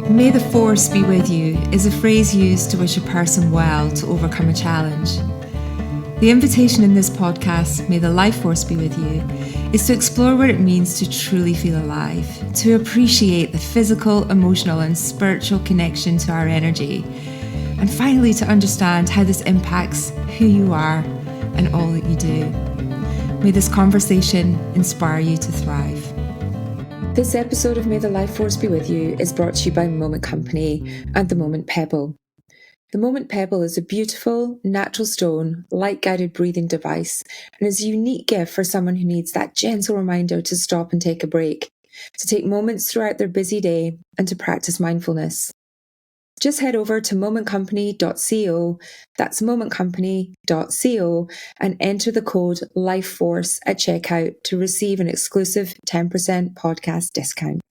May the force be with you is a phrase used to wish a person well to overcome a challenge. The invitation in this podcast, May the life force be with you, is to explore what it means to truly feel alive, to appreciate the physical, emotional and spiritual connection to our energy, and finally to understand how this impacts who you are and all that you do. May this conversation inspire you to thrive. This episode of May the Life Force Be With You is brought to you by Moment Company and the Moment Pebble. The Moment Pebble is a beautiful, natural stone, light-guided breathing device and is a unique gift for someone who needs that gentle reminder to stop and take a break, to take moments throughout their busy day and to practice mindfulness. Just head over to momentcompany.co, that's momentcompany.co, and enter the code LIFEFORCE at checkout to receive an exclusive 10% podcast discount.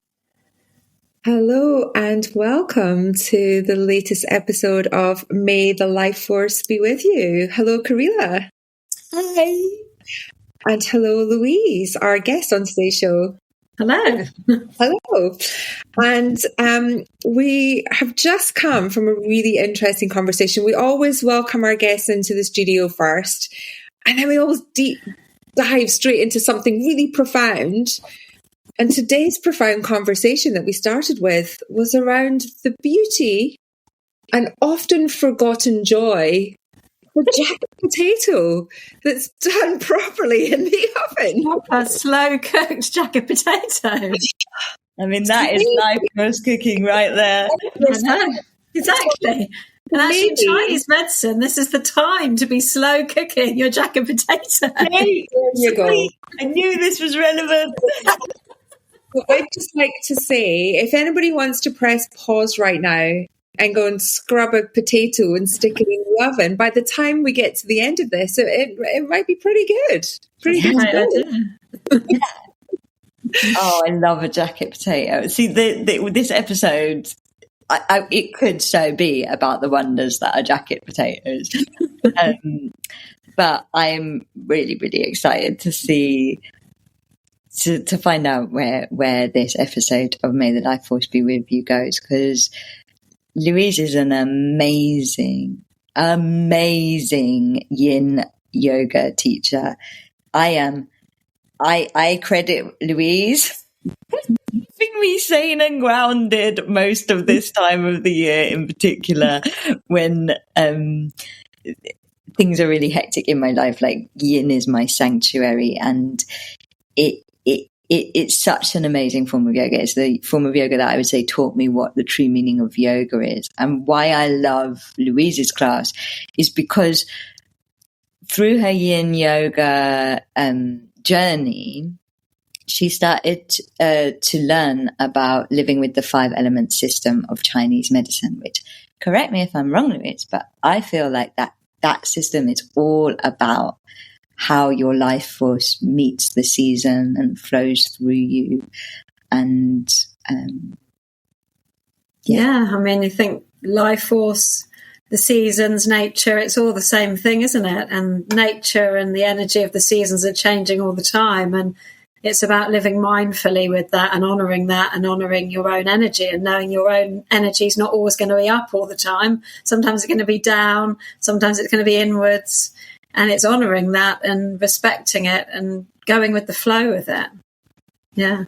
Hello and welcome to the latest episode of May the Life Force Be With You. Hello, Karila. Hi. And hello, Louise, our guest on today's show. Hello. Hello. And we have just come from a really interesting conversation. We always welcome our guests into the studio first, and then we always deep dive straight into something really profound. And today's profound conversation that we started with was around the beauty and often forgotten joy for jacket potato that's done properly in the oven. Proper slow cooked jacket potato. I mean, that is life force cooking right there. I know. Exactly. And actually, in Chinese medicine, this is the time to be slow cooking your jacket potato. There you go. I knew this was relevant. Well, I'd just like to say, if anybody wants to press pause right now and go and scrub a potato and stick it in the oven, by the time we get to the end of this, it might be pretty good. Pretty good. Oh, I love a jacket potato. See, this episode, it could so be about the wonders that are jacket potatoes. But I'm really, really excited to see, to find out where this episode of May the Life Force Be With You goes, because Louise is an amazing Yin Yoga teacher. I credit Louise keeping me sane and grounded most of this time of the year, in particular when things are really hectic in my life. Like, Yin is my sanctuary, and it's such an amazing form of yoga. It's the form of yoga that I would say taught me what the true meaning of yoga is. And why I love Louise's class is because through her Yin Yoga journey, she started to learn about living with the 5 element system of Chinese medicine, which, correct me if I'm wrong, Louise, but I feel like that system is all about how your life force meets the season and flows through you. And yeah, I mean, you think life force, the seasons, nature, it's all the same thing, isn't it? And nature and the energy of the seasons are changing all the time. And it's about living mindfully with that and honouring your own energy and knowing your own energy is not always going to be up all the time. Sometimes it's going to be down. Sometimes it's going to be inwards. And it's honouring that and respecting it and going with the flow with it. Yeah.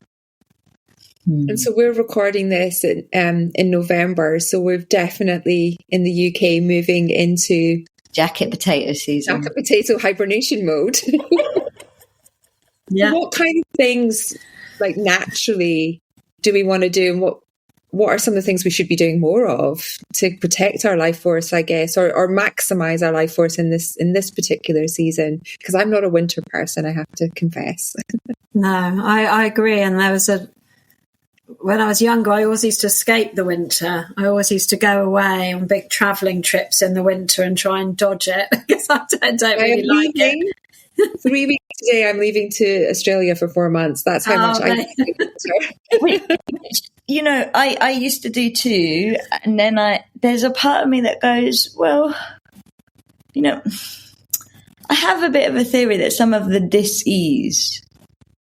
And so we're recording this in November. So we're definitely in the UK moving into jacket potato season. Jacket potato hibernation mode. Yeah. What kind of things, like, naturally do we want to do, and what are some of the things we should be doing more of to protect our life force, I guess, or maximize our life force in this particular season? Because I'm not a winter person, I have to confess. No, I agree. And when I was younger, I always used to escape the winter. I always used to go away on big travelling trips in the winter and try and dodge it because I don't really like it. 3 weeks today, I'm leaving to Australia for 4 months. That's how much I like winter. You know, I used to do too, and then there's a part of me that goes, well, you know, I have a bit of a theory that some of the dis-ease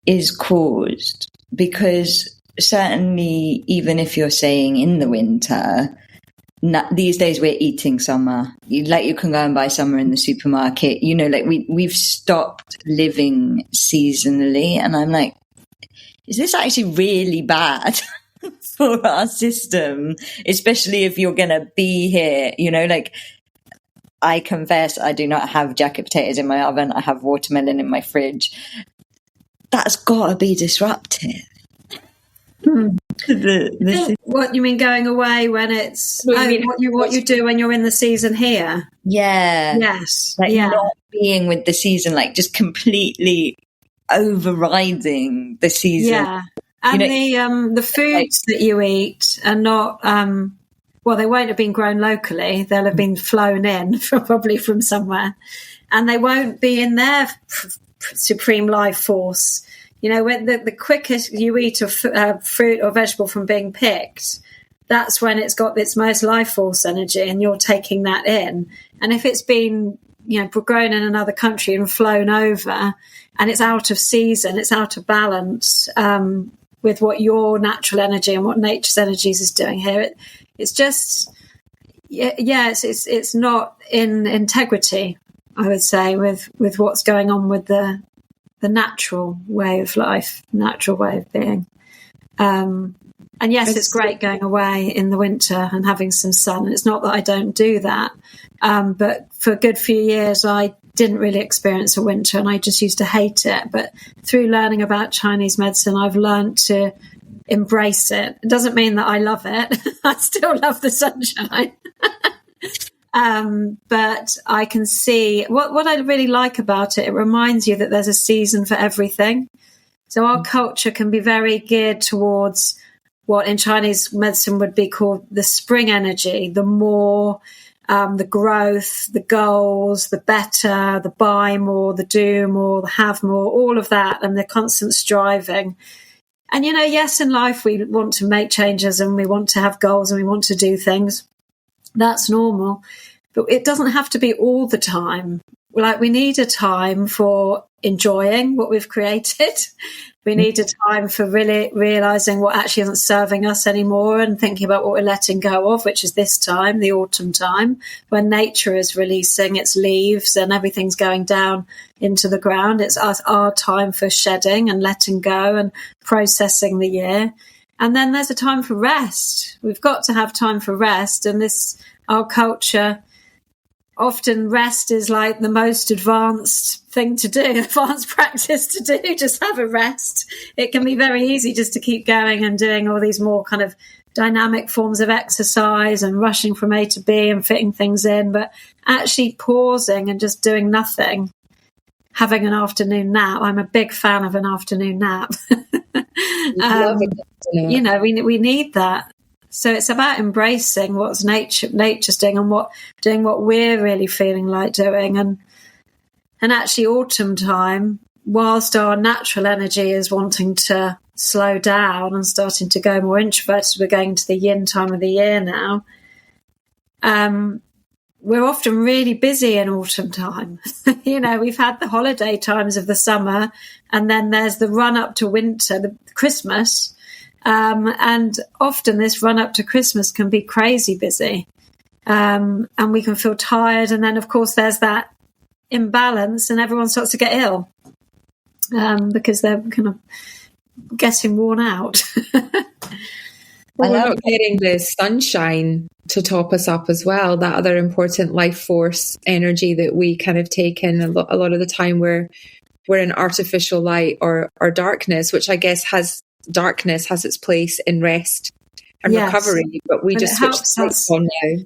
is caused because certainly, even if you're saying in the winter, these days we're eating summer. You can go and buy summer in the supermarket. We've stopped living seasonally, and I'm like, is this actually really bad for our system? Especially if you're going to be here, I confess I do not have jacket potatoes in my oven. I have watermelon in my fridge. That's got to be disruptive. What you mean going away when it's what you do when you're in the season here? Yeah. Yes. Not being with the season, just completely overriding the season. Yeah. And the foods that you eat are not they won't have been grown locally. They'll have been flown in probably from somewhere, and they won't be in their supreme life force. When the quickest you eat a fruit or vegetable from being picked, that's when it's got its most life force energy, and you're taking that in. And if it's been, grown in another country and flown over, and it's out of season, it's out of balance with what your natural energy and what nature's energies is doing here. It's just, it's not in integrity, I would say, with what's going on with the natural way of life, natural way of being. And yes, it's great going away in the winter and having some sun. It's not that I don't do that, but for a good few years I didn't really experience a winter, and I just used to hate it. But through learning about Chinese medicine, I've learned to embrace it. It doesn't mean that I love it. I still love the sunshine. But I can see what I really like about it. It reminds you that there's a season for everything. So our culture can be very geared towards what in Chinese medicine would be called the spring energy, the more, the growth, the goals, the better, the buy more, the do more, the have more, all of that, and the constant striving. And, yes, in life we want to make changes and we want to have goals and we want to do things. That's normal. But it doesn't have to be all the time. We need a time for enjoying what we've created. We need a time for really realising what actually isn't serving us anymore and thinking about what we're letting go of, which is this time, the autumn time, when nature is releasing its leaves and everything's going down into the ground. It's our time for shedding and letting go and processing the year. And then there's a time for rest. We've got to have time for rest. And our culture, often rest is like the most advanced thing to do, advanced practice to do, just have a rest. It can be very easy just to keep going and doing all these more kind of dynamic forms of exercise and rushing from A to B and fitting things in, but actually pausing and just doing nothing, having an afternoon nap. I'm a big fan of an afternoon nap. We need that. So it's about embracing what's nature's doing and doing what we're really feeling like doing. And actually autumn time, whilst our natural energy is wanting to slow down and starting to go more introverted, we're going to the yin time of the year now. We're often really busy in autumn time. We've had the holiday times of the summer, and then there's the run up to winter, the Christmas. And often this run up to Christmas can be crazy busy. And we can feel tired. And then, of course, there's that imbalance and everyone starts to get ill because they're kind of getting worn out. Well, we're not getting the sunshine to top us up as well. That other important life force energy that we kind of take in a lot of the time we're in artificial light or darkness, which I guess darkness has its place in rest and recovery, but we just switch the lights on now.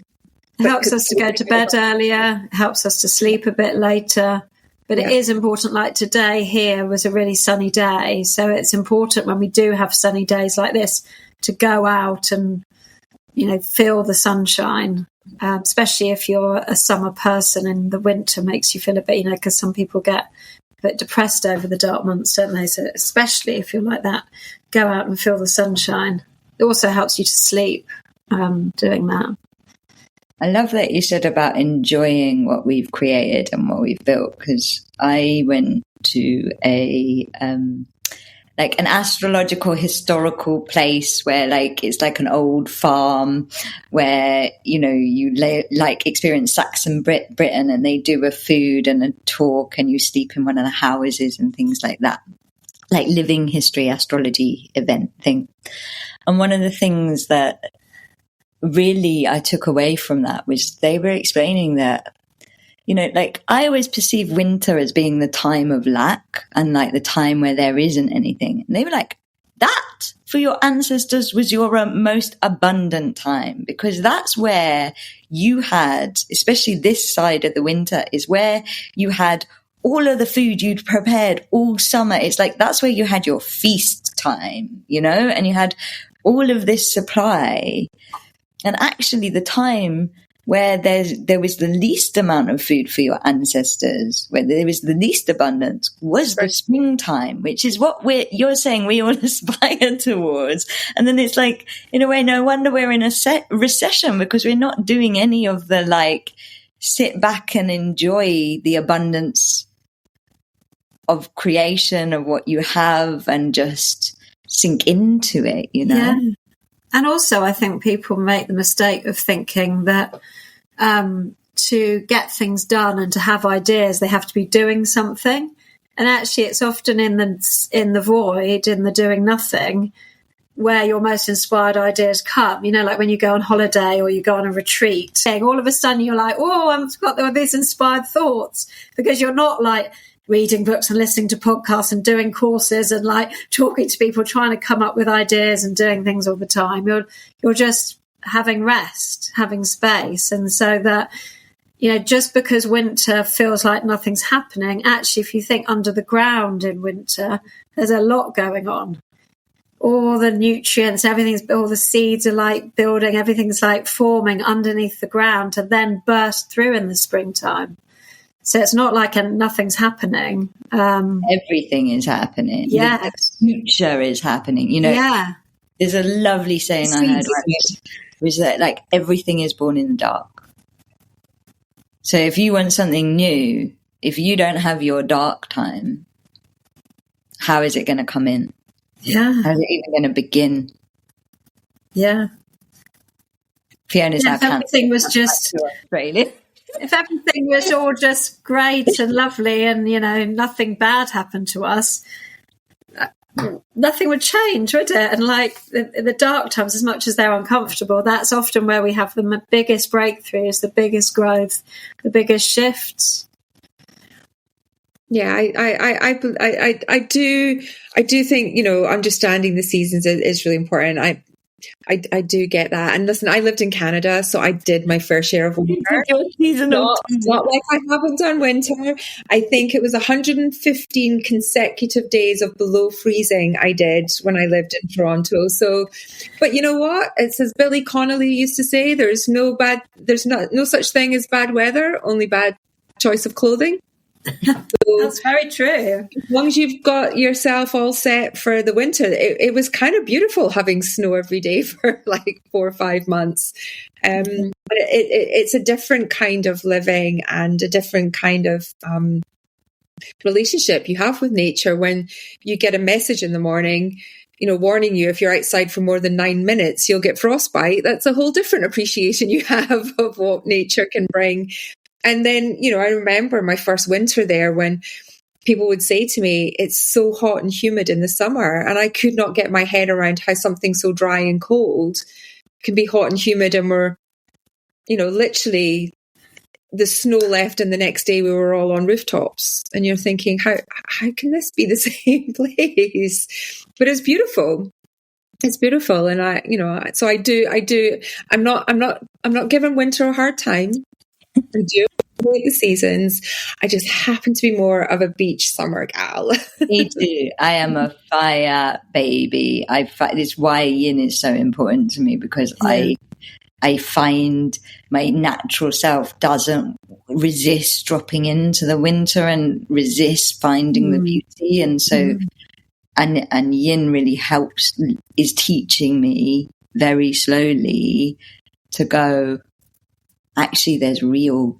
It helps us to go to bed earlier, helps us to sleep a bit later. But it is important, like today here was a really sunny day. So it's important when we do have sunny days like this to go out and, feel the sunshine, especially if you're a summer person and the winter makes you feel a bit, because some people get a bit depressed over the dark months, don't they? So especially if you're like that, go out and feel the sunshine. It also helps you to sleep doing that. I love that you said about enjoying what we've created and what we've built, because I went to a like an astrological historical place where like it's like an old farm where, you know, you like experience Saxon Britain, and they do a food and a talk and you sleep in one of the houses and things like that, like living history astrology event thing. And one of the things that really I took away from that was they were explaining that, you know, like I always perceive winter as being the time of lack and like the time where there isn't anything. And they were like, that for your ancestors was your most abundant time, because that's where you had, especially this side of the winter, is where you had all of the food you'd prepared all summer. It's like that's where you had your feast time, you know, and you had all of this supply. And actually the time where there was the least amount of food for your ancestors, where there was the least abundance, was the springtime, which is what you're saying we all aspire towards. And then it's like, in a way, no wonder we're in a recession, because we're not doing any of the like sit back and enjoy the abundance of creation of what you have and just sink into it, you know? Yeah. And also, I think people make the mistake of thinking that to get things done and to have ideas, they have to be doing something. And actually, it's often in the void, in the doing nothing, where your most inspired ideas come. You know, like when you go on holiday or you go on a retreat, all of a sudden you're like, oh, I've got all these inspired thoughts, because you're not like reading books and listening to podcasts and doing courses and like talking to people, trying to come up with ideas and doing things all the time. You're just having rest, having space. And so that, you know, just because winter feels like nothing's happening, actually, if you think under the ground in winter, there's a lot going on. All the nutrients, all the seeds are like building, everything's like forming underneath the ground to then burst through in the springtime. So it's not like nothing's happening. Everything is happening. Yeah. The future is happening. You know, yeah. There's a lovely saying I heard once, was that like everything is born in the dark. So if you want something new, if you don't have your dark time, how is it going to come in? Yeah. How is it even going to begin? Yeah. Fiona's if everything was just Australia. If everything was all just great and lovely and, you know, nothing bad happened to us, nothing would change, would it? And like the dark times, as much as they're uncomfortable, that's often where we have the biggest breakthroughs, the biggest growth, the biggest shifts. Yeah, I do think, you know, understanding the seasons is really important. I do get that. And listen, I lived in Canada, so I did my fair share of winter. Not like I haven't done winter. I think it was 115 consecutive days of below freezing I did when I lived in Toronto. So, but you know what? It's as Billy Connolly used to say, there's no such thing as bad weather, only bad choice of clothing. So, that's very true. As long as you've got yourself all set for the winter, it was kind of beautiful having snow every day for like 4 or 5 months. But it's a different kind of living and a different kind of relationship you have with nature when you get a message in the morning, you know, warning you if you're outside for more than 9 minutes, you'll get frostbite. That's a whole different appreciation you have of what nature can bring. And then, you know, I remember my first winter there when people would say to me, it's so hot and humid in the summer. And I could not get my head around how something so dry and cold can be hot and humid. And we're, you know, literally the snow left and the next day we were all on rooftops. And you're thinking, how can this be the same place? But it's beautiful. It's beautiful. And I, you know, so I do, I'm not giving winter a hard time. I do enjoy the seasons. I just happen to be more of a beach summer gal. Me too. I am a fire baby. It's why yin is so important to me, because I find my natural self doesn't resist dropping into the winter and resist finding the beauty. And so, and yin really is teaching me very slowly to go, actually there's real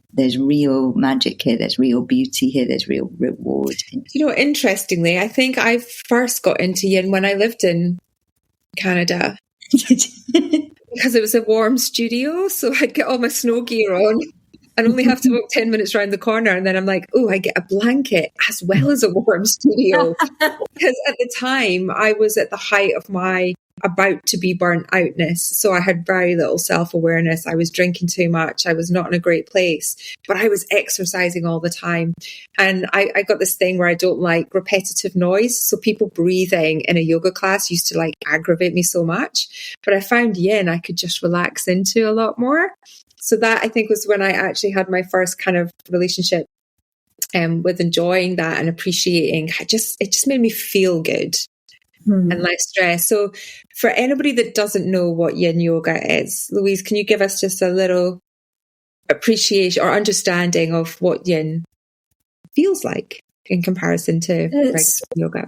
magic here, there's real beauty here, there's real reward. Interestingly, I think I first got into yin when I lived in Canada. Because it was a warm studio, so I'd get all my snow gear on and only have to walk 10 minutes around the corner, and then I'm like, oh, I get a blanket as well as a warm studio. Because at the time I was at the height of my about to be burnt outness, so I had very little self-awareness. I was drinking too much, I was not in a great place, but I was exercising all the time, and I got this thing where I don't like repetitive noise, so people breathing in a yoga class used to like aggravate me so much, but I found yin I could just relax into a lot more. So that, I think, was when I actually had my first kind of relationship with enjoying that and appreciating. It just made me feel good and less stress. So for anybody that doesn't know what yin yoga is, Louise, can you give us just a little appreciation or understanding of what yin feels like in comparison to regular yoga?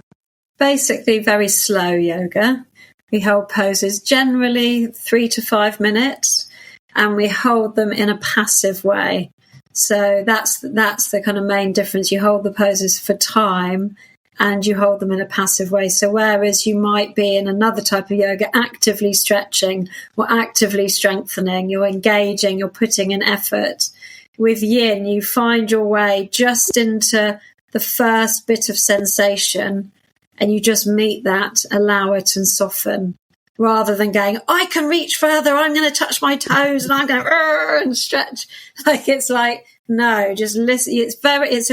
Basically very slow yoga. We hold poses generally 3 to 5 minutes, and we hold them in a passive way. So that's the kind of main difference. You hold the poses for time and you hold them in a passive way. So whereas you might be in another type of yoga actively stretching or actively strengthening, you're engaging, you're putting in effort. With yin, you find your way just into the first bit of sensation and you just meet that, allow it and soften. Rather than going, I can reach further, I'm going to touch my toes and I'm going to and stretch. It's like, no, just listen. It's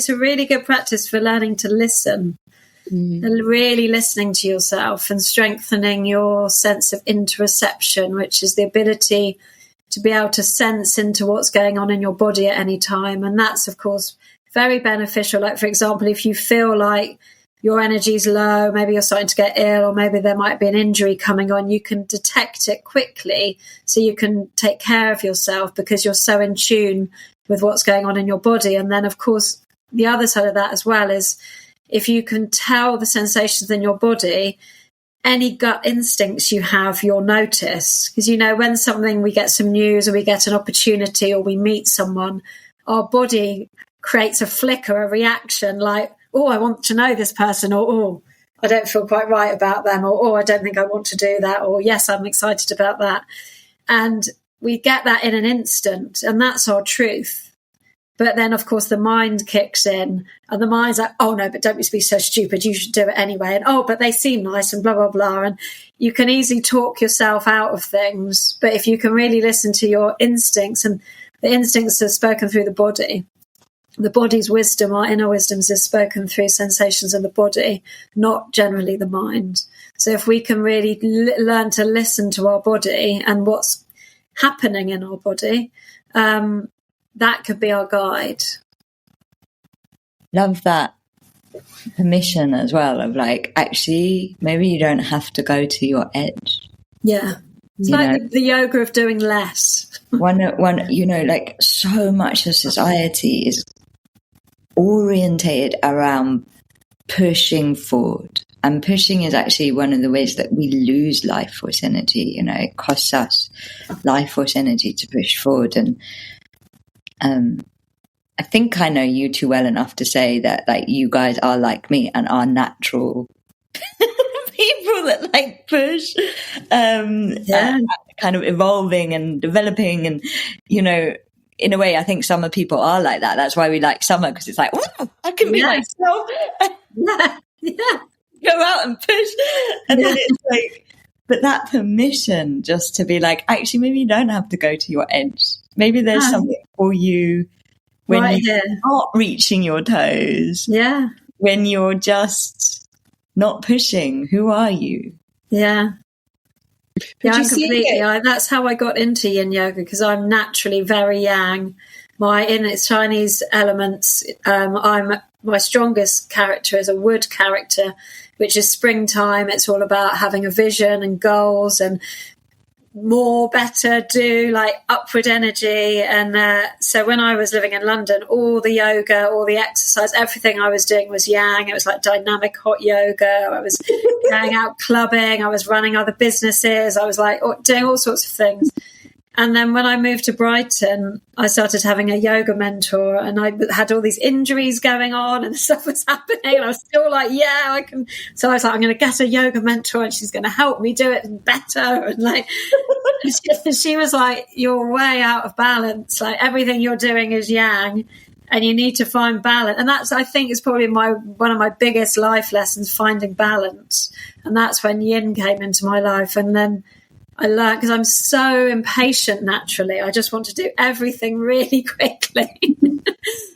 a really good practice for learning to listen and really listening to yourself and strengthening your sense of interoception, which is the ability to be able to sense into what's going on in your body at any time. And that's, of course, very beneficial. Like, for example, if you feel like your energy's low, maybe you're starting to get ill, or maybe there might be an injury coming on, you can detect it quickly so you can take care of yourself because you're so in tune with what's going on in your body. And then, of course, the other side of that as well is if you can tell the sensations in your body, any gut instincts you have, you'll notice. Because, when we get some news or we get an opportunity or we meet someone, our body creates a flicker, a reaction like, oh, I want to know this person, or oh, I don't feel quite right about them, or oh, I don't think I want to do that, or yes, I'm excited about that. And we get that in an instant, and that's our truth. But then, of course, the mind kicks in, and the mind's like, oh, no, but don't be so stupid, you should do it anyway. And oh, but they seem nice, and blah, blah, blah. And you can easily talk yourself out of things. But if you can really listen to your instincts, and the instincts are spoken through the body, the body's wisdom, our inner wisdoms, is spoken through sensations in the body, not generally the mind. So if we can really learn to listen to our body and what's happening in our body, that could be our guide. Love that permission as well of like, actually, maybe you don't have to go to your edge. Yeah. It's like the yoga of doing less. one, like so much of society is orientated around pushing forward, and pushing is actually one of the ways that we lose life force energy. It costs us life force energy to push forward. And I think I know you too well enough to say that like you guys are like me and are natural people that like push, and kind of evolving and developing, and in a way, I think summer people are like that. That's why we like summer, because it's like, oh, I can be myself. Go out and push. And then it's like, but that permission just to be like, actually, maybe you don't have to go to your edge. Maybe there's something for you when you're not reaching your toes. Yeah. When you're just not pushing. Who are you? Yeah. Yeah, completely. That's how I got into Yin Yoga, because I'm naturally very yang. In its Chinese elements, my strongest character is a wood character, which is springtime. It's all about having a vision and goals and more, better, do, like upward energy. And so when I was living in London, all the yoga, all the exercise, everything I was doing was yang. It was like dynamic hot yoga. I was going out clubbing. I was running other businesses. I was like doing all sorts of things. And then when I moved to Brighton, I started having a yoga mentor, and I had all these injuries going on and stuff was happening. And I was still like, yeah, I can. So I was like, I'm going to get a yoga mentor and she's going to help me do it better. And like, she was like, you're way out of balance. Like everything you're doing is yang and you need to find balance. And that's, I think, is probably one of my biggest life lessons, finding balance. And that's when yin came into my life. And then I learned, because I'm so impatient naturally, I just want to do everything really quickly.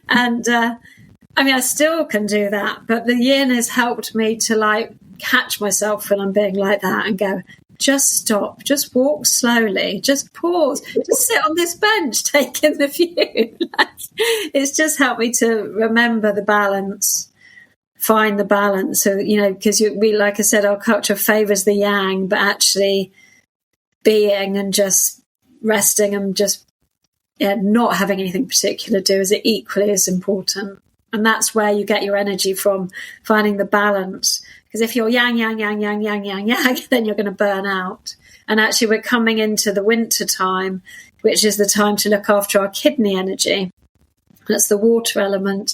And I mean, I still can do that, but the yin has helped me to like catch myself when I'm being like that and go, just stop, just walk slowly, just pause, just sit on this bench, take in the view. It's just helped me to remember the balance, find the balance. So, you know, because we, like I said, our culture favours the yang, but actually being and just resting and just not having anything particular to do is equally as important. And that's where you get your energy from, finding the balance. Because if you're yang, yang, yang, yang, yang, yang, yang, then you're going to burn out. And actually we're coming into the winter time, which is the time to look after our kidney energy. That's the water element.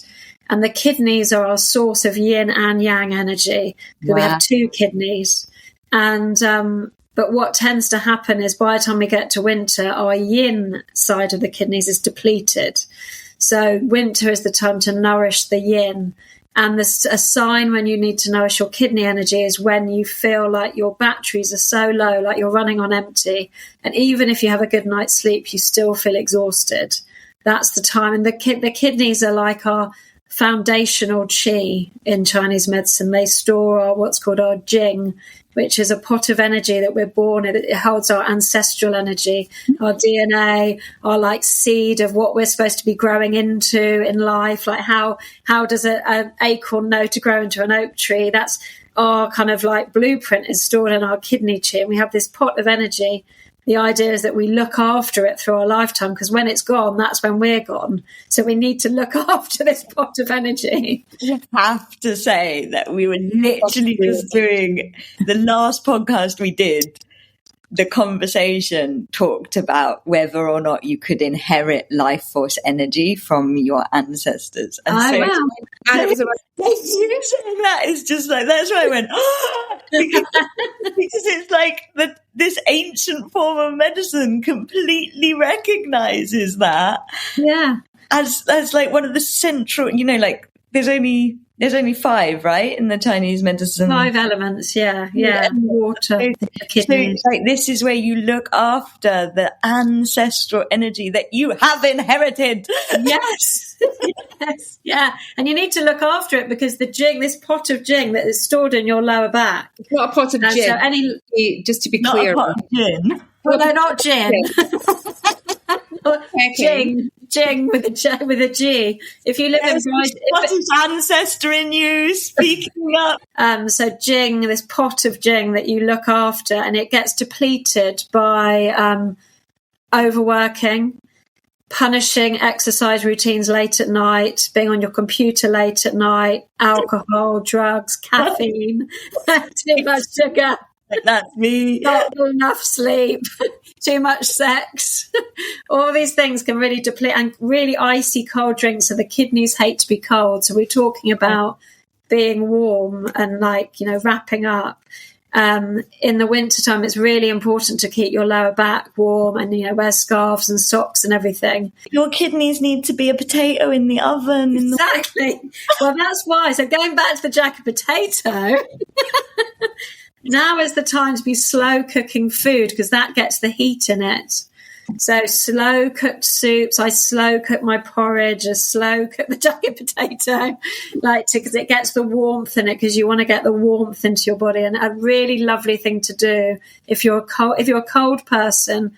And the kidneys are our source of yin and yang energy. Wow. We have 2 kidneys. And but what tends to happen is by the time we get to winter, our yin side of the kidneys is depleted. So winter is the time to nourish the yin. And a sign when you need to nourish your kidney energy is when you feel like your batteries are so low, like you're running on empty. And even if you have a good night's sleep, you still feel exhausted. That's the time. And the kidneys are like our foundational qi in Chinese medicine. They store what's called our Jing, which is a pot of energy that we're born in. It holds our ancestral energy, our DNA, our like seed of what we're supposed to be growing into in life. Like how does an acorn know to grow into an oak tree? That's our kind of like blueprint is stored in our kidney chi. And we have this pot of energy. The idea is that we look after it through our lifetime, because when it's gone, that's when we're gone. So we need to look after this pot of energy. I have to say that we were literally just doing the last podcast we did. The conversation talked about whether or not you could inherit life force energy from your ancestors. And so and it was about you saying that is just like, that's why I went, oh, because it's like this ancient form of medicine completely recognizes that. Yeah. As like one of the central, you know, like there's only 5, right, in the Chinese medicine. 5 elements, yeah. Water, kidneys. So, like, this is where you look after the ancestral energy that you have inherited. Yes. Yes, yeah. And you need to look after it, because the Jing, this pot of Jing that is stored in your lower back. It's not a pot of gin. So just to be clear. Not a pot of gin. Well, they're not gin. Jing with a G. If you live in Brighton, what is ancestor in you? Speaking up. So Jing, this pot of Jing that you look after, and it gets depleted by overworking, punishing exercise routines late at night, being on your computer late at night, alcohol, drugs, caffeine, too much sugar. That's me. Not enough sleep, too much sex. All these things can really deplete, and really icy cold drinks. So the kidneys hate to be cold. So we're talking about being warm and like, you know, wrapping up. In the wintertime, it's really important to keep your lower back warm and, you know, wear scarves and socks and everything. Your kidneys need to be a potato in the oven. Exactly. Well, that's why. So going back to the jacket potato, now is the time to be slow cooking food, because that gets the heat in it. So slow cooked soups. I slow cook my porridge. I slow cook the jacket potato, because it gets the warmth in it. Because you want to get the warmth into your body. And a really lovely thing to do if you're a cold person,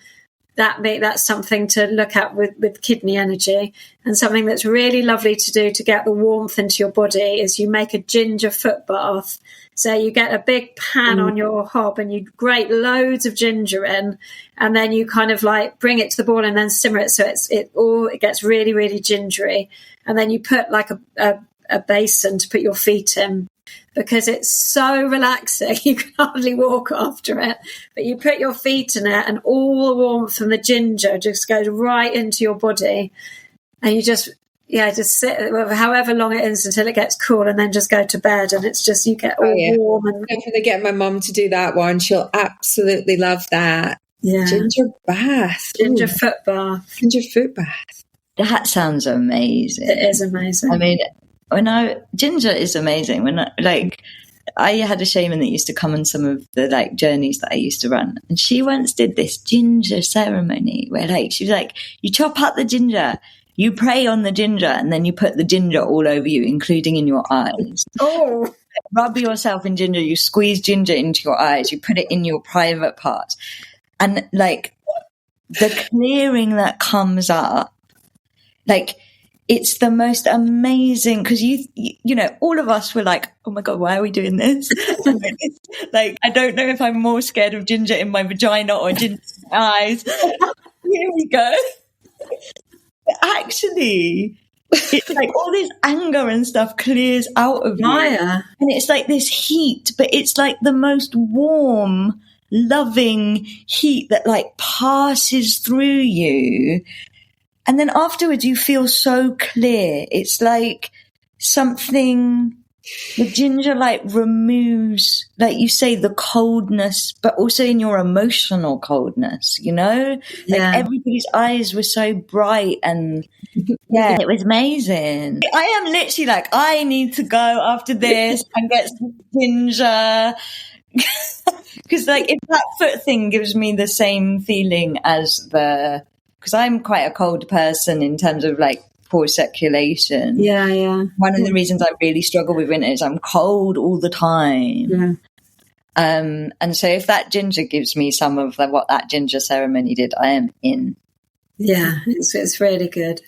that's something to look at with kidney energy. And something that's really lovely to do to get the warmth into your body is you make a ginger foot bath. So you get a big pan on your hob and you grate loads of ginger in, and then you kind of like bring it to the boil and then simmer it so it gets really, really gingery. And then you put like a basin to put your feet in. because it's so relaxing. You can hardly walk after it, but you put your feet in it and all the warmth from the ginger just goes right into your body, and you just sit however long it is until it gets cool, and then just go to bed, and it's just, you get all warm. And definitely get my mum to do that one. She'll absolutely love that. Ginger bath. Ginger foot bath. Ginger foot bath. That sounds amazing. It is amazing. I mean, ginger is amazing. I had a shaman that used to come on some of the journeys that I used to run, and she once did this ginger ceremony where she was like, you chop up the ginger, you pray on the ginger, and then you put the ginger all over you, including in your eyes. Oh, rub yourself in ginger, you squeeze ginger into your eyes, you put it in your private parts, and the clearing that comes up, it's the most amazing, because you know, all of us were like, oh my God, why are we doing this? I don't know if I'm more scared of ginger in my vagina or ginger in my eyes. Here we go. But actually, it's all this anger and stuff clears out of you. And it's this heat, but it's the most warm, loving heat that passes through you. And then afterwards you feel so clear. It's something, the ginger removes, you say, the coldness, but also in your emotional coldness, you know? Everybody's eyes were so bright, and it was amazing. I am literally I need to go after this and get some ginger. Because if that foot thing gives me the same feeling as because I'm quite a cold person in terms of poor circulation. One of the reasons I really struggle with winter is I'm cold all the time. And so if that ginger gives me some of what that ginger ceremony did, I am in. It's really good.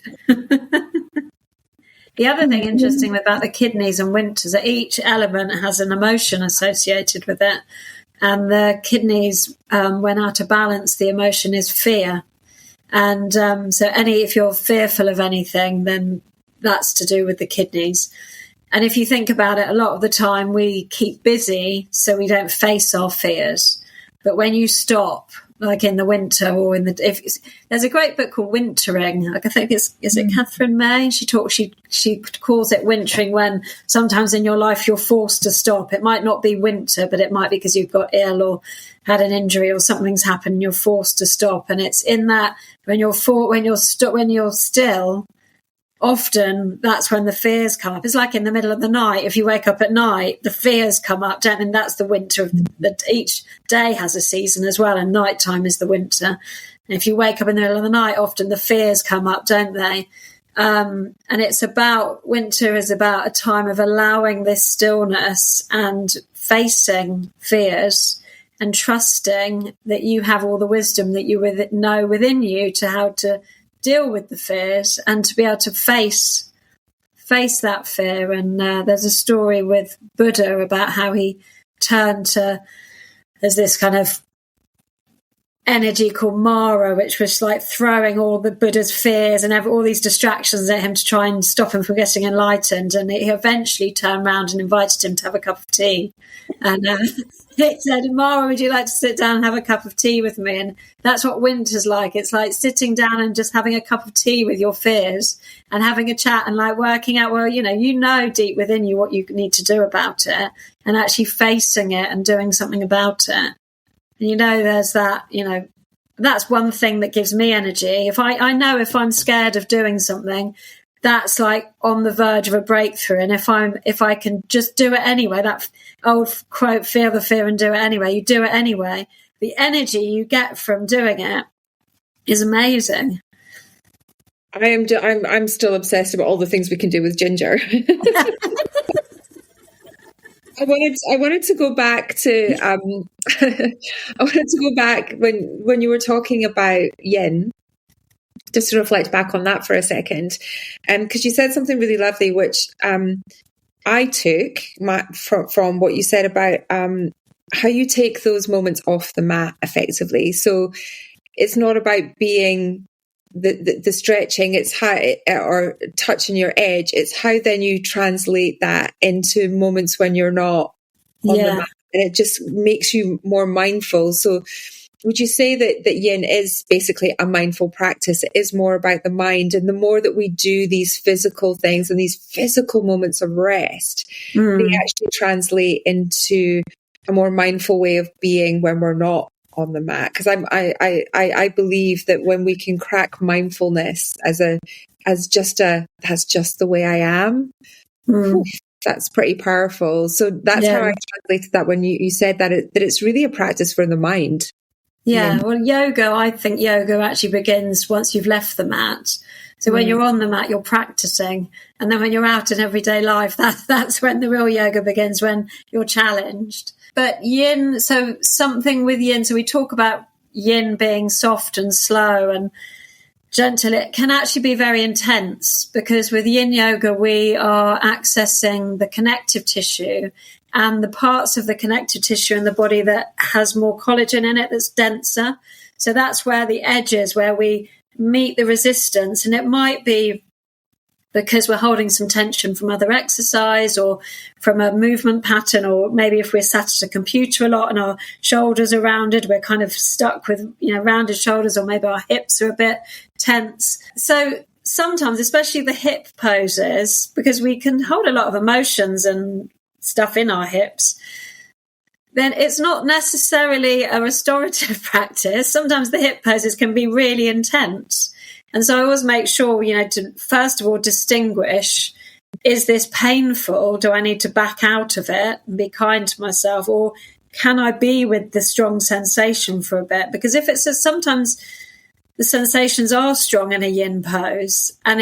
The other thing interesting about the kidneys and winter is that each element has an emotion associated with it, and the kidneys, when out of balance, the emotion is fear. And so if you're fearful of anything, then that's to do with the kidneys. And if you think about it, a lot of the time we keep busy so we don't face our fears. But when you stop, in the winter or there's a great book called Wintering. I think is it Catherine May? She calls it wintering, when sometimes in your life you're forced to stop. It might not be winter, but it might be because you've got ill or had an injury or something's happened and you're forced to stop. And it's in that when you're still, often that's when the fears come up. It's like in the middle of the night. If you wake up at night, the fears come up, don't they? And that's the winter. Each day has a season as well, and nighttime is the winter. And if you wake up in the middle of the night, often the fears come up, don't they? And winter is about a time of allowing this stillness and facing fears and trusting that you have all the wisdom that you know within you to how to deal with the fears and to be able to face that fear. And there's a story with Buddha about how he turned to, there's this kind of energy called Mara, which was throwing all the Buddha's fears and all these distractions at him to try and stop him from getting enlightened. And he eventually turned around and invited him to have a cup of tea. And he said, Mara, would you like to sit down and have a cup of tea with me? And that's what winter's like. It's like sitting down and just having a cup of tea with your fears and having a chat and working out, well, you know deep within you what you need to do about it, and actually facing it and doing something about it. And there's that, that's one thing that gives me energy. If I know if I'm scared of doing something, that's on the verge of a breakthrough. And if I can just do it anyway, that old quote, feel the fear and do it anyway, you do it anyway. The energy you get from doing it is amazing. I'm still obsessed about all the things we can do with ginger. I wanted to go back to when you were talking about yin, just to reflect back on that for a second, because you said something really lovely, which I took from what you said about how you take those moments off the mat effectively. So it's not about being the stretching, it's how, or touching your edge, it's how then you translate that into moments when you're not on the mat, and it just makes you more mindful. So would you say that Yin is basically a mindful practice? It is more about the mind, and the more that we do these physical things and these physical moments of rest, they actually translate into a more mindful way of being when we're not on the mat. Because I believe that when we can crack mindfulness as just that's just the way I am. That's pretty powerful. So that's how I translated that when you said that it's really a practice for the mind. Yeah, well, I think yoga actually begins once you've left the mat. So when you're on the mat, you're practicing. And then when you're out in everyday life, that's when the real yoga begins, when you're challenged. But Yin, so something with Yin, so we talk about Yin being soft and slow and gentle. It can actually be very intense, because with Yin Yoga, we are accessing the connective tissue and the parts of the connective tissue in the body that has more collagen in it, that's denser. So that's where the edges, where we meet the resistance. And it might be because we're holding some tension from other exercise or from a movement pattern, or maybe if we're sat at a computer a lot and our shoulders are rounded, we're kind of stuck with, rounded shoulders, or maybe our hips are a bit tense. So sometimes, especially the hip poses, because we can hold a lot of emotions and stuff in our hips, then it's not necessarily a restorative practice. Sometimes the hip poses can be really intense. And so I always make sure, to first of all distinguish, is this painful? Do I need to back out of it and be kind to myself? Or can I be with the strong sensation for a bit? Because if it's sometimes the sensations are strong in a yin pose, and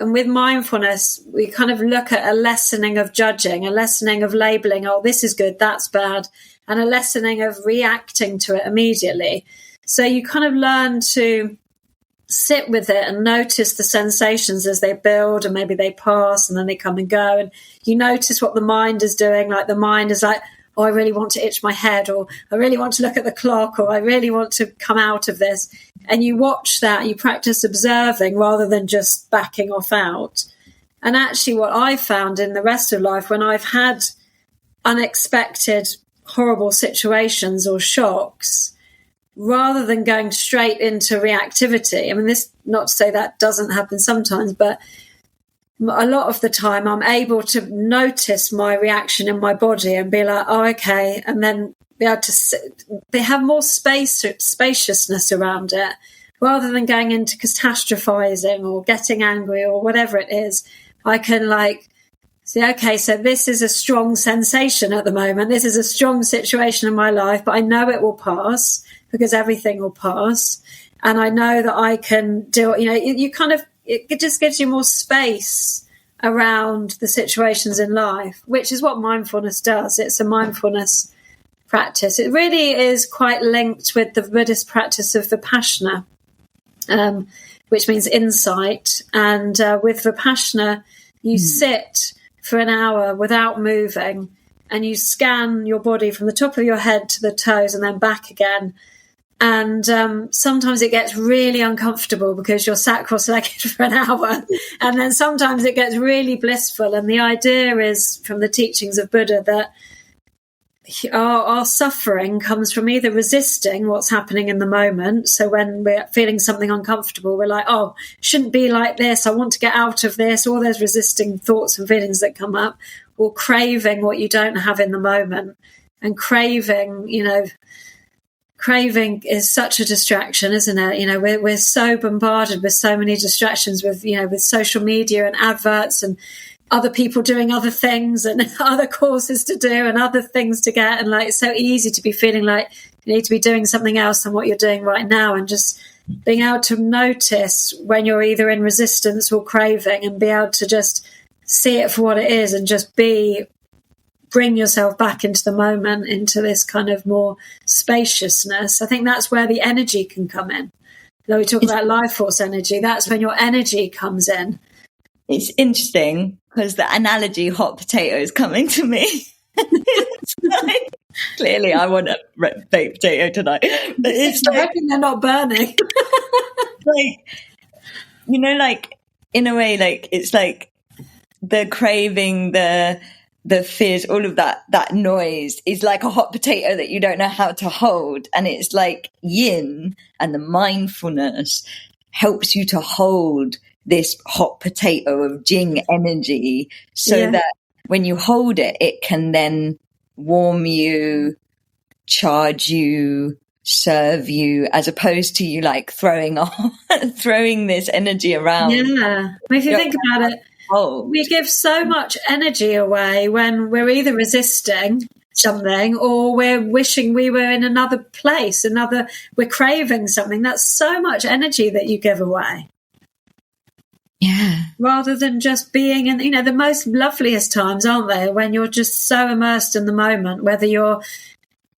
with mindfulness, we kind of look at a lessening of judging, a lessening of labeling, oh, this is good, that's bad, and a lessening of reacting to it immediately. So you kind of learn to sit with it and notice the sensations as they build, and maybe they pass and then they come and go. And you notice what the mind is doing. Like the mind is like, oh, I really want to itch my head, or I really want to look at the clock, or I really want to come out of this. And you watch that, you practice observing rather than just backing off out. And actually what I found in the rest of life, when I've had unexpected, horrible situations or shocks, rather than going straight into reactivity, I mean, this, not to say that doesn't happen sometimes, but a lot of the time I'm able to notice my reaction in my body and be like, oh, okay. And then be able to they have more spaciousness around it, rather than going into catastrophizing or getting angry or whatever it is. I can say, okay, so this is a strong sensation at the moment. This is a strong situation in my life, but I know it will pass, because everything will pass. And I know that I can do, it just gives you more space around the situations in life, which is what mindfulness does. It's a mindfulness practice. It really is quite linked with the Buddhist practice of Vipassana, which means insight. And with Vipassana, you sit for an hour without moving, and you scan your body from the top of your head to the toes and then back again. And sometimes it gets really uncomfortable because you're sat cross-legged for an hour. And then sometimes it gets really blissful. And the idea is, from the teachings of Buddha, that our suffering comes from either resisting what's happening in the moment. So when we're feeling something uncomfortable, we're like, oh, shouldn't be like this. I want to get out of this. All those resisting thoughts and feelings that come up, or craving what you don't have in the moment. And craving is such a distraction, isn't it? We're so bombarded with so many distractions with social media and adverts and other people doing other things and other courses to do and other things to get. And it's so easy to be feeling like you need to be doing something else than what you're doing right now, and just being able to notice when you're either in resistance or craving, and be able to just see it for what it is, and just bring yourself back into the moment, into this kind of more spaciousness. I think that's where the energy can come in. Though we talk about life force energy, that's when your energy comes in. It's interesting because the analogy hot potato is coming to me. Clearly I want a baked potato tonight. But it's hoping they're not burning. like, you know, like in a way, like it's like the craving, the fears, all of that noise is like a hot potato that you don't know how to hold. And it's like yin, and the mindfulness helps you to hold this hot potato of Jing energy so that when you hold it, it can then warm you, charge you, serve you, as opposed to you like throwing this energy around. Yeah. If you think about it, we give so much energy away when we're either resisting something or we're wishing we were in another place, we're craving something. That's so much energy that you give away. Yeah. Rather than just being in, the most loveliest times, aren't they? When you're just so immersed in the moment, whether you're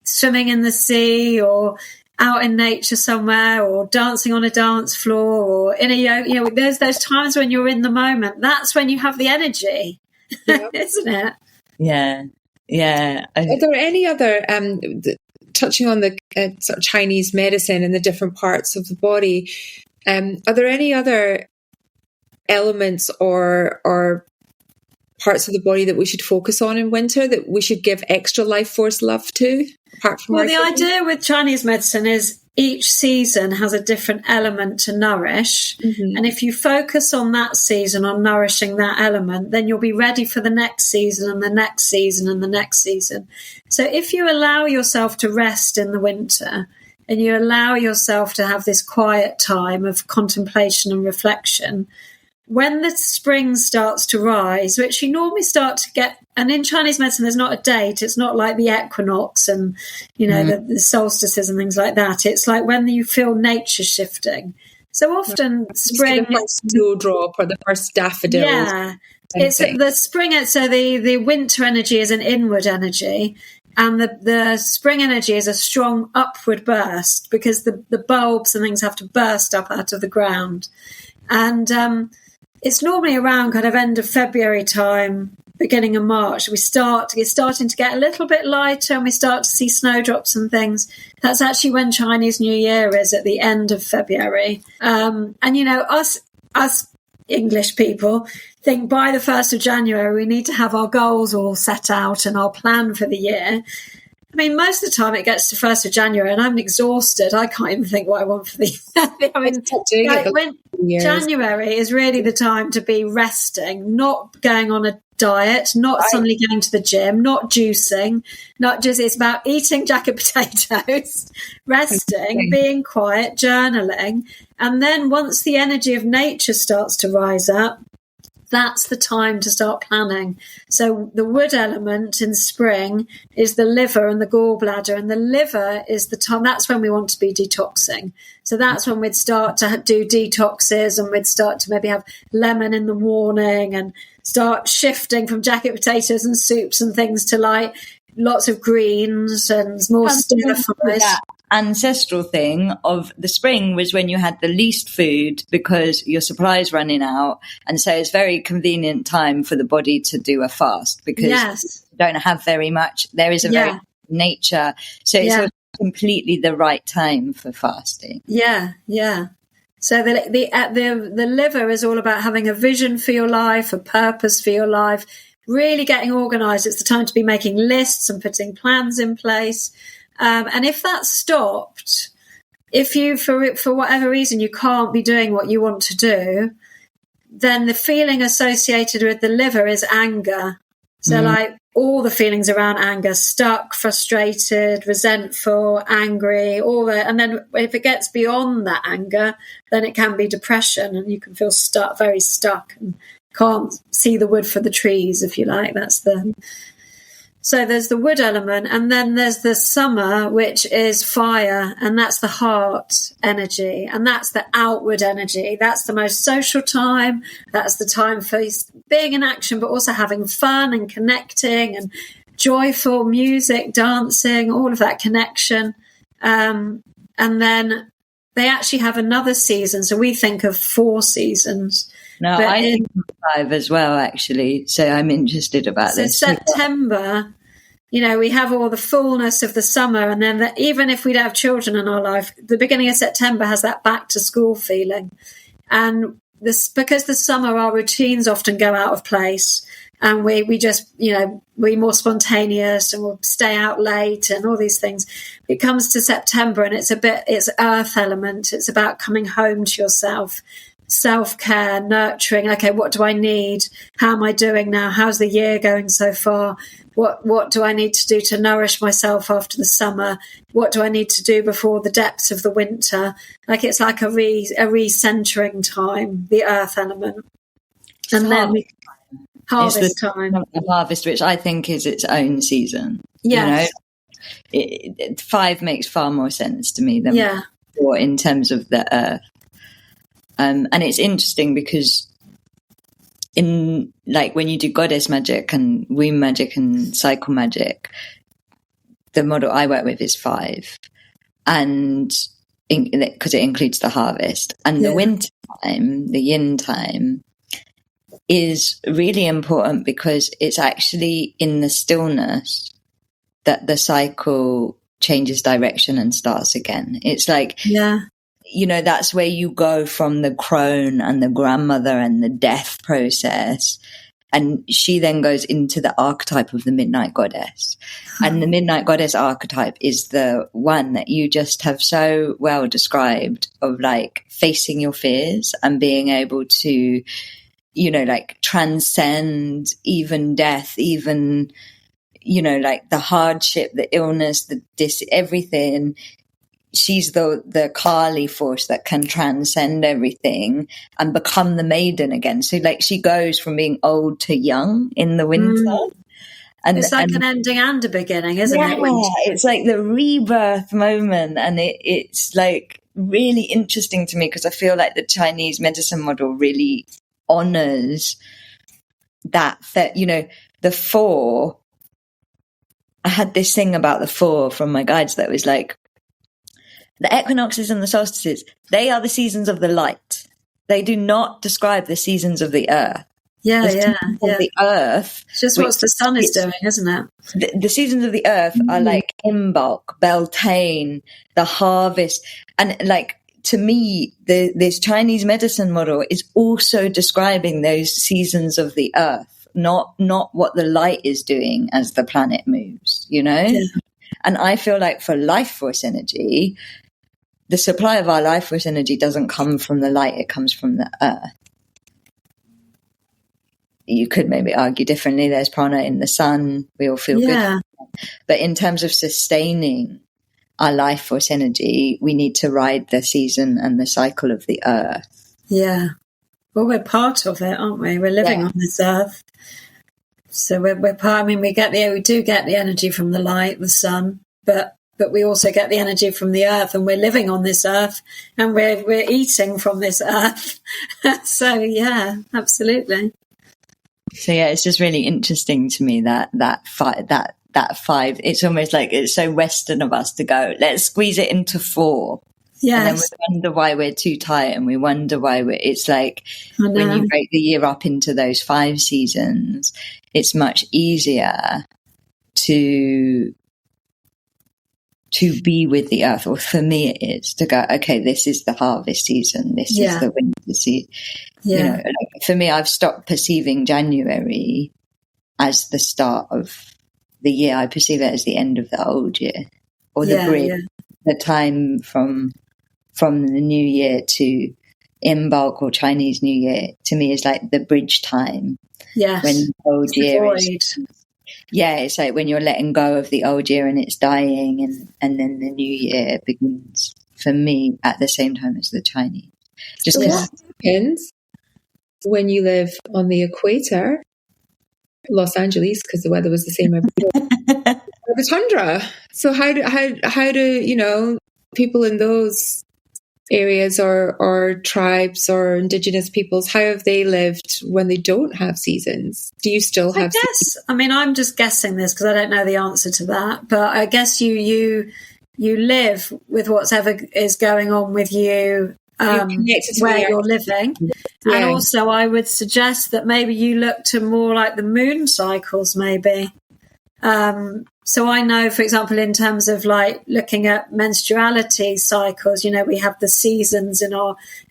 swimming in the sea or out in nature somewhere or dancing on a dance floor or in a yoga, there's those times when you're in the moment. That's when you have the energy, isn't it? Yeah. Yeah. Are there any other, touching on the sort of Chinese medicine and the different parts of the body, are there any other elements or parts of the body that we should focus on in winter, that we should give extra life force love to, apart from the idea with Chinese medicine is each season has a different element to nourish, and if you focus on that season, on nourishing that element, then you'll be ready for the next season and the next season and the next season. So if you allow yourself to rest in the winter and you allow yourself to have this quiet time of contemplation and reflection, when the spring starts to rise, which you normally start to get, and in Chinese medicine, there's not a date. It's not like the equinox and, the solstices and things like that. It's like when you feel nature shifting. So often spring... The first snowdrop or the first daffodil. Yeah. It's the spring, so the winter energy is an inward energy, and the spring energy is a strong upward burst because the bulbs and things have to burst up out of the ground. And it's normally around kind of end of February time, beginning of March. It's starting to get a little bit lighter and we start to see snowdrops and things. That's actually when Chinese New Year is, at the end of February. And, us English people think by the 1st of January, we need to have our goals all set out and our plan for the year. I mean, most of the time it gets to 1st of January and I'm exhausted. I can't even think what I want for the year. January is really the time to be resting, not going on a diet, not suddenly going to the gym, not juicing, it's about eating jacket potatoes, resting, being quiet, journaling. And then once the energy of nature starts to rise up, that's the time to start planning. So the wood element in spring is the liver and the gallbladder, and the liver is the time, that's when we want to be detoxing. So that's when we'd start to do detoxes, and we'd start to maybe have lemon in the morning and start shifting from jacket potatoes and soups and things to like lots of greens and more stir fries. Ancestral thing of the spring was when you had the least food because your supply's running out, and so it's very convenient time for the body to do a fast because you don't have very much. There is a very nature, so it's completely the right time for fasting. So the liver is all about having a vision for your life, a purpose for your life, really getting organized. It's the time to be making lists and putting plans in place. And if that's stopped, if you, for whatever reason, you can't be doing what you want to do, then the feeling associated with the liver is anger. So like all the feelings around anger, stuck, frustrated, resentful, angry, all that. And then if it gets beyond that anger, then it can be depression and you can feel stuck, very stuck, and can't see the wood for the trees, if you like. So there's the wood element, and then there's the summer, which is fire, and that's the heart energy, and that's the outward energy. That's the most social time. That's the time for being in action, but also having fun and connecting and joyful music, dancing, all of that connection. And then they actually have another season. So we think of 4 seasons. No, I think 5 as well, actually. So I'm interested about this. September we have all the fullness of the summer, and then even if we don't have children in our life, the beginning of September has that back to school feeling. And this, because the summer, our routines often go out of place, and we just, we're more spontaneous and we'll stay out late and all these things. It comes to September and it's earth element. It's about coming home to yourself, self-care, nurturing. Okay, what do I need? How am I doing now? How's the year going so far? What do I need to do to nourish myself after the summer? What do I need to do before the depths of the winter? Like, it's like a recentering time, the earth element. And then harvest time. The harvest, which I think is its own season. Yes. 5 makes far more sense to me than 4 in terms of the earth. And it's interesting because in, like, when you do goddess magic and womb magic and cycle magic, the model I work with is 5, and because it includes the harvest and the winter time, the yin time, is really important because it's actually in the stillness that the cycle changes direction and starts again. It's like, that's where you go from the crone and the grandmother and the death process. And she then goes into the archetype of the midnight goddess. And the midnight goddess archetype is the one that you just have so well described, of like facing your fears and being able to, like transcend even death, even, like the hardship, the illness, everything. She's the Kali force that can transcend everything and become the maiden again. So like she goes from being old to young in the winter. And it's like an ending and a beginning, isn't it? It's like the rebirth moment. And it's like really interesting to me because I feel like the Chinese medicine model really honors that, the 4. I had this thing about the 4 from my guides that was like, the equinoxes and the solstices, they are the seasons of the light. They do not describe the seasons of the earth. The earth. It's just what the sun is doing, isn't it? The seasons of the earth are like Imbolc, Beltane, the harvest. And like, to me, this Chinese medicine model is also describing those seasons of the earth, not what the light is doing as the planet moves, And I feel like for life force energy, the supply of our life force energy doesn't come from the light, it comes from the earth. You could maybe argue differently. There's prana in the sun. We all feel good. But in terms of sustaining our life force energy, we need to ride the season and the cycle of the earth. Yeah. Well, we're part of it, aren't we? We're living on this earth. So we're part. I mean, we do get the energy from the light, the sun, but we also get the energy from the earth, and we're living on this earth, and we're eating from this earth. So yeah, absolutely. So yeah, it's just really interesting to me that 5. It's almost like it's so Western of us to go, let's squeeze it into 4. Yes. And then we wonder why we're too tight, and we wonder why it's like when you break the year up into those 5 seasons, it's much easier to be with the earth, or for me it is, to go, okay, this is the harvest season, this is the winter season. Like for me, I've stopped perceiving January as the start of the year. I perceive it as the end of the old year, or the bridge, the time from the new year to Imbolc or Chinese New Year. To me, is like the bridge time. Yes, when the old year is. Yeah, it's like when you're letting go of the old year and it's dying, and then the new year begins, for me, at the same time as the Chinese. Just what happens when you live on the equator, Los Angeles, because the weather was the same every day, the tundra. So how do people in those areas or tribes or indigenous peoples, how have they lived when they don't have seasons? Do you still have seasons? I mean, I'm just guessing this because I don't know the answer to that, but I guess you live with whatever is going on with you where you're living. And also I would suggest that maybe you look to more like the moon cycles, maybe So I know, for example, in terms of like looking at menstruality cycles, you know, we have the seasons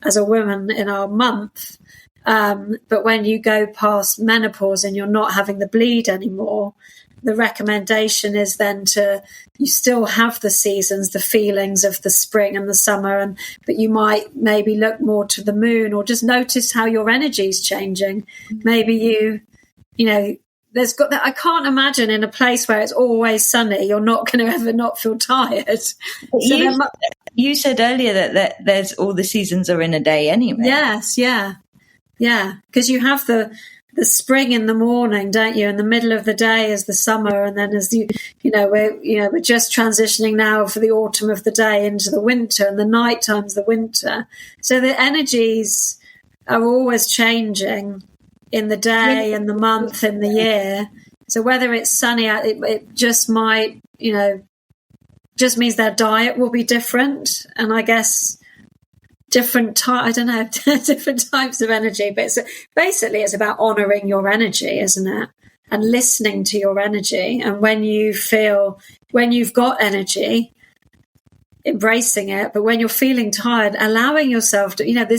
as a woman in our month. But when you go past menopause and you're not having the bleed anymore, the recommendation is then you still have the seasons, the feelings of the spring and the summer, but you might maybe look more to the moon, or just notice how your energy is changing. Maybe you know, I can't imagine in a place where it's always sunny, you're not going to ever not feel tired. You said earlier that there's all the seasons are in a day anyway. Yes, yeah. Because you have the spring in the morning, don't you? In the middle of the day is the summer, and then we're just transitioning now for the autumn of the day into the winter, and the night time's the winter. So the energies are always changing in the day and the month and the year. So whether it's sunny, it just might, just means their diet will be different. And I guess different types of energy. But it's about honouring your energy, isn't it? And listening to your energy. And when you've got energy, embracing it. But when you're feeling tired, allowing yourself to,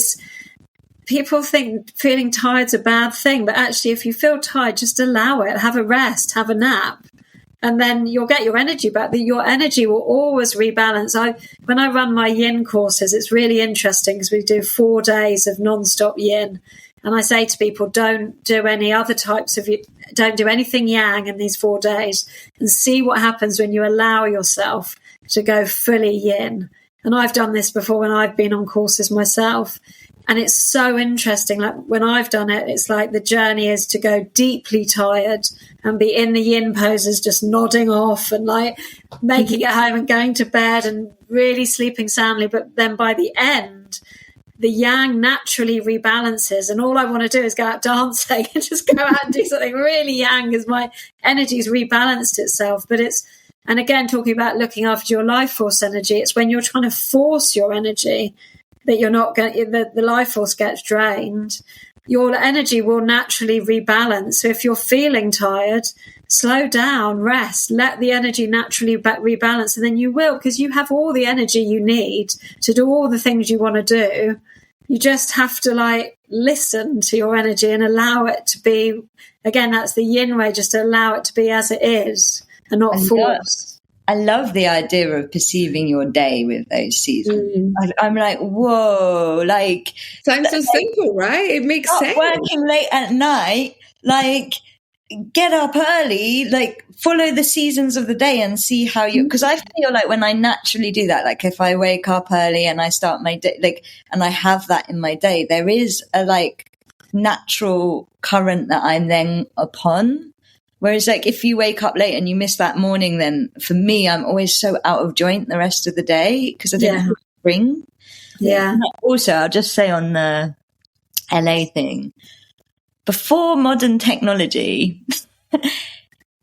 people think feeling tired's a bad thing, but actually if you feel tired, just allow it, have a rest, have a nap, and then you'll get your energy back. Your energy will always rebalance. When I run my Yin courses, it's really interesting because we do 4 days of non-stop Yin. And I say to people, don't do any other don't do anything Yang in these 4 days, and see what happens when you allow yourself to go fully Yin. And I've done this before when I've been on courses myself. And it's so interesting. Like when I've done it, it's like the journey is to go deeply tired and be in the Yin poses, just nodding off and like making it home and going to bed and really sleeping soundly. But then by the end, the Yang naturally rebalances, and all I want to do is go out dancing and just go out and do something really Yang as my energy's rebalanced itself. And again, talking about looking after your life force energy, it's when you're trying to force your energy that you're not going, the life force gets drained, your energy will naturally rebalance. So if you're feeling tired, slow down, rest, let the energy naturally rebalance, and then you will, because you have all the energy you need to do all the things you want to do. You just have to listen to your energy and allow it to be, again, that's the Yin way, just to allow it to be as it is and not force. I love the idea of perceiving your day with those seasons. I'm like, whoa, sounds so simple, right? It makes sense. Working late at night, get up early, follow the seasons of the day and see how because I feel like when I naturally do that, if I wake up early and I start my day, and I have that in my day, there is a natural current that I'm then upon. Whereas if you wake up late and you miss that morning, then for me, I'm always so out of joint the rest of the day because I didn't have spring. Yeah. Also, I'll just say on the LA thing, before modern technology,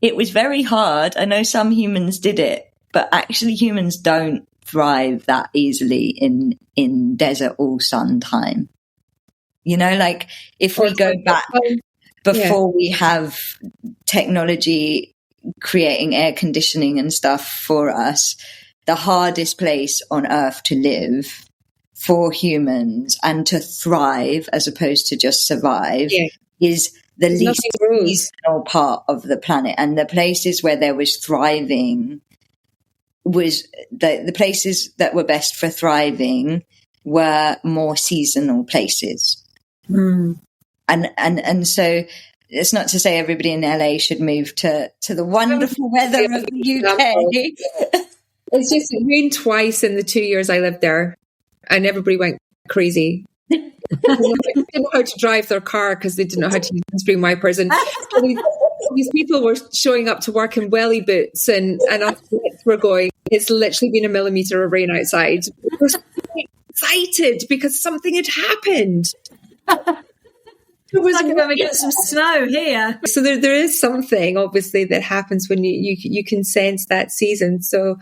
it was very hard. I know some humans did it, but actually humans don't thrive that easily in desert all sun time. If we go back before we have technology creating air conditioning and stuff for us, the hardest place on earth to live for humans and to thrive as opposed to just survive is the least seasonal part of the planet. And the places where there was thriving was the places that were best for thriving were more seasonal places. And so it's not to say everybody in LA should move to the wonderful weather of the UK. It's just it rained twice in the 2 years I lived there, and everybody went crazy. They didn't know how to drive their car because they didn't know how to use screen wipers, and these people were showing up to work in welly boots, and us were going, it's literally been 1 millimeter of rain outside. We were so excited because something had happened. It was like when we get some snow here. So there is something obviously that happens when you can sense that season. So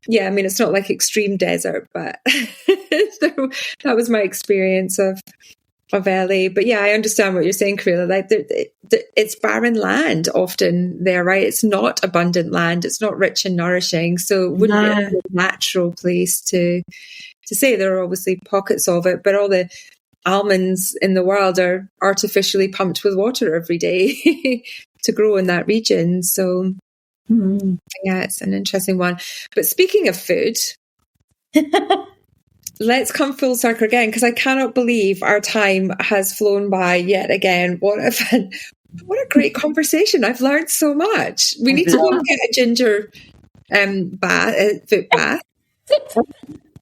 yeah, I mean, it's not like extreme desert, but that was my experience of of LA. But yeah, I understand what you're saying, Karila. Like it's barren land often there, right? It's not abundant land. It's not rich and nourishing. So it wouldn't be a natural place to say. There are obviously pockets of it, but all the almonds in the world are artificially pumped with water every day to grow in that region. So yeah, it's an interesting one. But speaking of food, let's come full circle again, because I cannot believe our time has flown by yet again. What a great conversation. I've learned so much. We need to go and get a ginger foot bath.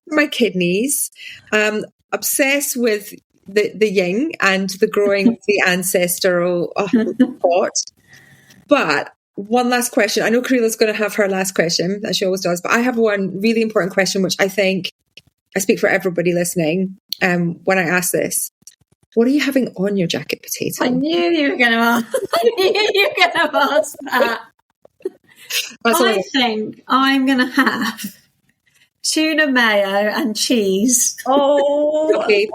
My kidneys. Obsessed with the yin and the growing of the ancestral pot. But one last question. I know Karila's going to have her last question, as she always does, but I have one really important question, which I think I speak for everybody listening when I ask this. What are you having on your jacket potato? I knew you were going to ask. That. I think I'm going to have tuna mayo and cheese. Oh, okay.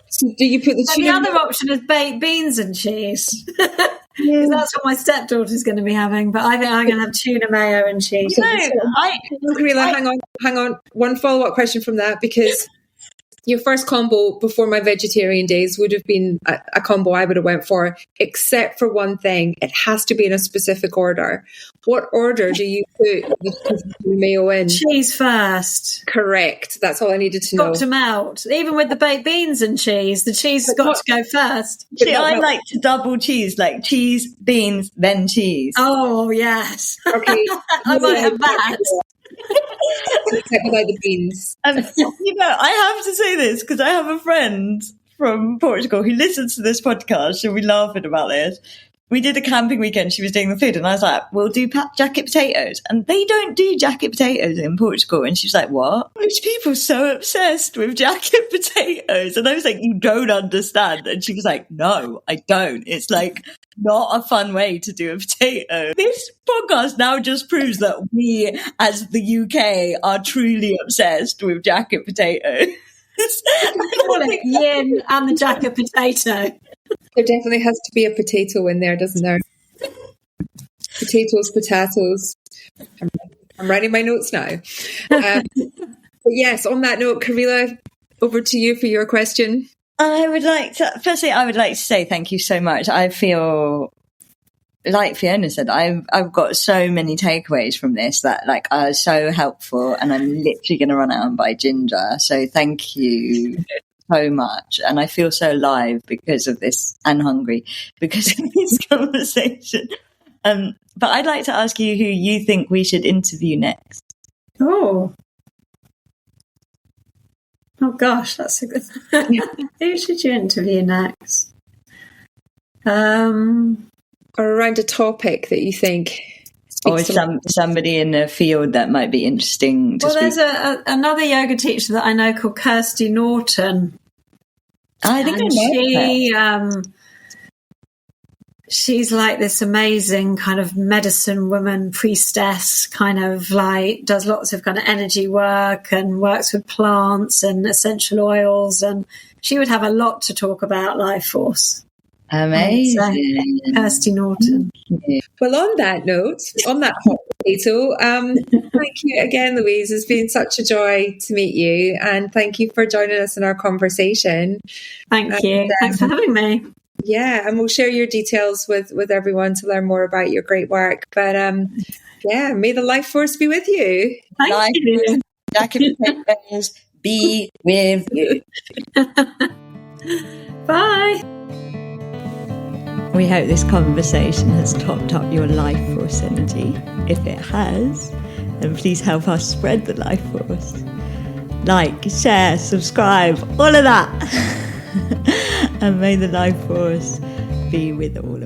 So do you put the tuna? And the other option is baked beans and cheese. Because that's what my stepdaughter's going to be having. But I think I'm going to have tuna mayo and cheese. Karila, hang on. One follow-up question from that, because your first combo before my vegetarian days would have been a combo I would have went for, except for one thing. It has to be in a specific order. What order do you put the mayo in? Cheese first. Correct. That's all I needed to know. Got to melt. Even with the baked beans and cheese, the cheese has got to go first. See, I like to double cheese, like cheese, beans, then cheese. Oh, yes. Okay. I might have that. Like the beans. And I have to say this because I have a friend from Portugal who listens to this podcast. She'll be laughing about this. We did a camping weekend. She was doing the food, and I was like, "We'll do jacket potatoes." And they don't do jacket potatoes in Portugal. And she was like, "What? Those people are so obsessed with jacket potatoes." And I was like, "You don't understand." And she was like, "No, I don't. It's like not a fun way to do a potato." This podcast now just proves that we, as the UK, are truly obsessed with jacket potatoes. Yin and the jacket potato. There definitely has to be a potato in there, doesn't there? Potatoes. I'm writing my notes now. But yes, on that note, Karila, over to you for your question. I would like to say thank you so much. I feel, like Fiona said, I've got so many takeaways from this that are so helpful, and I'm literally going to run out and buy ginger. So thank you so much, and I feel so alive because of this, and hungry because of this conversation. But I'd like to ask you who you think we should interview next. Oh gosh, that's a good who should you interview next? Or around a topic that you think, or somebody in a field that might be interesting to speak. There's another yoga teacher that I know called Kirsty Norton. I think I know she's like this amazing kind of medicine woman, priestess, kind of like does lots of kind of energy work and works with plants and essential oils, and she would have a lot to talk about life force. Amazing. Kirsty Norton. Well, on that note, on that hot potato, thank you again, Louise. It's been such a joy to meet you, and thank you for joining us in our conversation. Thank you. Thanks for having me. Yeah, and we'll share your details with everyone to learn more about your great work. But may the life force be with you. Thank you. Jacket potatoes be with you. Bye. We hope this conversation has topped up your life force energy. If it has, then please help us spread the life force. Like, share, subscribe, all of that. And may the life force be with all of us.